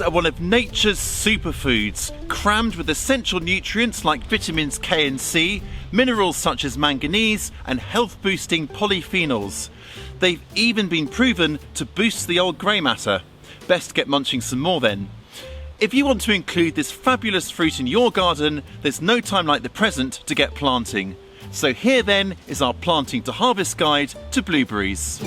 Blueberries are one of nature's superfoods, crammed with essential nutrients like vitamins K and C, minerals such as manganese, and health-boosting polyphenols. They've even been proven to boost the old grey matter. Best get munching some more then. If you want to include this fabulous fruit in your garden, there's no time like the present to get planting. So here then is our planting to harvest guide to blueberries.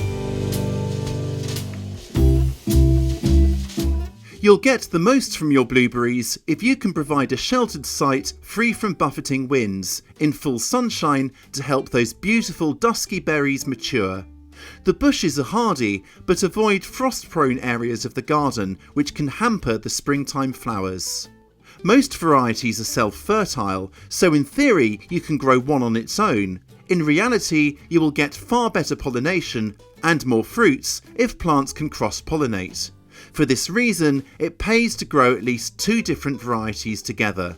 You'll get the most from your blueberries if you can provide a sheltered site free from buffeting winds, in full sunshine to help those beautiful dusky berries mature. The bushes are hardy, but avoid frost-prone areas of the garden which can hamper the springtime flowers. Most varieties are self-fertile, so in theory you can grow one on its own. In reality, you will get far better pollination and more fruits if plants can cross-pollinate. For this reason, it pays to grow at least 2 different varieties together.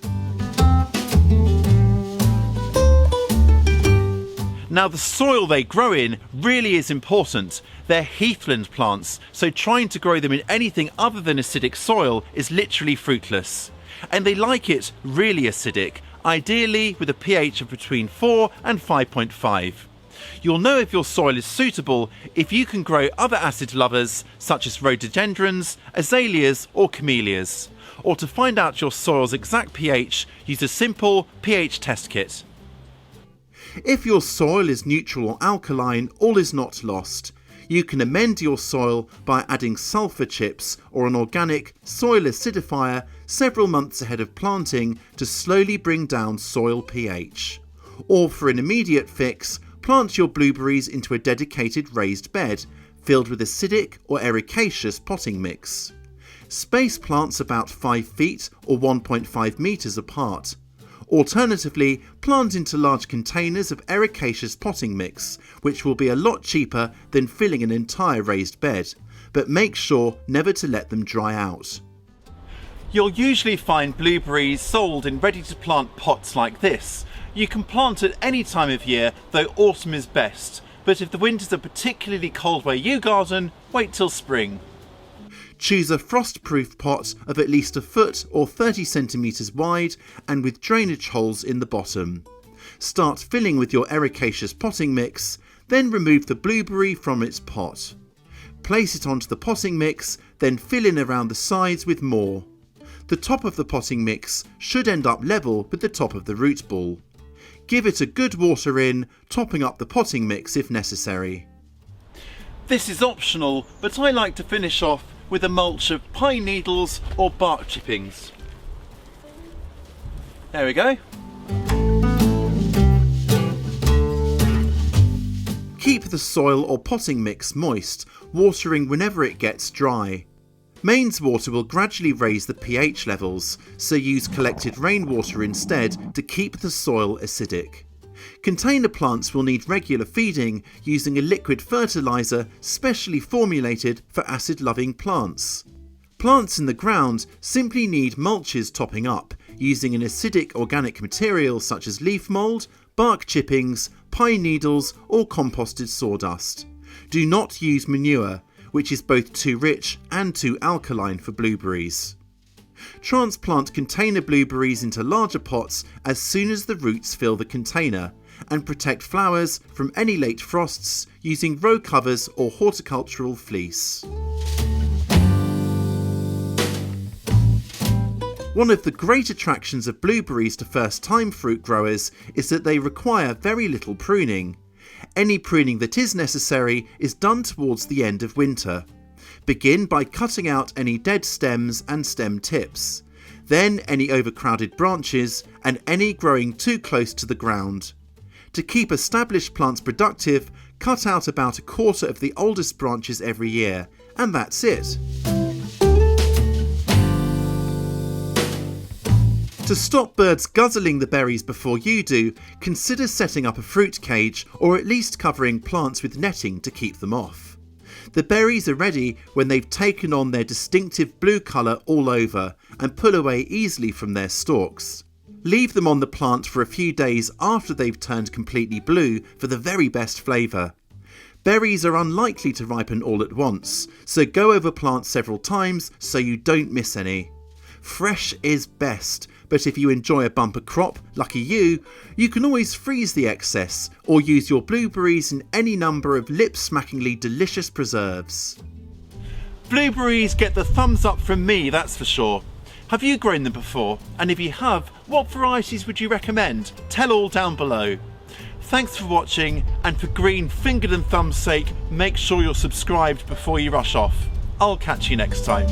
Now the soil they grow in really is important. They're heathland plants, so trying to grow them in anything other than acidic soil is literally fruitless. And they like it really acidic, ideally with a pH of between 4 and 5.5. You'll know if your soil is suitable if you can grow other acid lovers such as rhododendrons, azaleas or camellias. Or to find out your soil's exact pH, use a simple pH test kit. If your soil is neutral or alkaline, all is not lost. You can amend your soil by adding sulphur chips or an organic soil acidifier several months ahead of planting to slowly bring down soil pH. Or for an immediate fix, plant your blueberries into a dedicated raised bed filled with acidic or ericaceous potting mix. Space plants about 5 feet or 1.5 metres apart. Alternatively, plant into large containers of ericaceous potting mix, which will be a lot cheaper than filling an entire raised bed, but make sure never to let them dry out. You'll usually find blueberries sold in ready-to-plant pots like this. You can plant at any time of year, though autumn is best, but if the winters are particularly cold where you garden, wait till spring. Choose a frost-proof pot of at least 1 foot or 30 centimetres wide and with drainage holes in the bottom. Start filling with your ericaceous potting mix, then remove the blueberry from its pot. Place it onto the potting mix, then fill in around the sides with more. The top of the potting mix should end up level with the top of the root ball. Give it a good water in, topping up the potting mix if necessary. This is optional, but I like to finish off with a mulch of pine needles or bark chippings. There we go. Keep the soil or potting mix moist, watering whenever it gets dry. Mains water will gradually raise the pH levels, so use collected rainwater instead to keep the soil acidic. Container plants will need regular feeding using a liquid fertiliser specially formulated for acid-loving plants. Plants in the ground simply need mulches topping up using an acidic organic material such as leaf mould, bark chippings, pine needles or composted sawdust. Do not use manure, which is both too rich and too alkaline for blueberries. Transplant container blueberries into larger pots as soon as the roots fill the container, and protect flowers from any late frosts using row covers or horticultural fleece. One of the great attractions of blueberries to first-time fruit growers is that they require very little pruning. Any pruning that is necessary is done towards the end of winter. Begin by cutting out any dead stems and stem tips, then any overcrowded branches and any growing too close to the ground. To keep established plants productive, cut out about 1/4 of the oldest branches every year, and that's it. To stop birds guzzling the berries before you do, consider setting up a fruit cage or at least covering plants with netting to keep them off. The berries are ready when they've taken on their distinctive blue colour all over and pull away easily from their stalks. Leave them on the plant for a few days after they've turned completely blue for the very best flavour. Berries are unlikely to ripen all at once, so go over plants several times so you don't miss any. Fresh is best, but if you enjoy a bumper crop, lucky you, you can always freeze the excess or use your blueberries in any number of lip-smackingly delicious preserves. Blueberries get the thumbs up from me, that's for sure. Have you grown them before? And if you have, what varieties would you recommend? Tell all down below. Thanks for watching, and for green fingered and thumb's sake, make sure you're subscribed before you rush off. I'll catch you next time.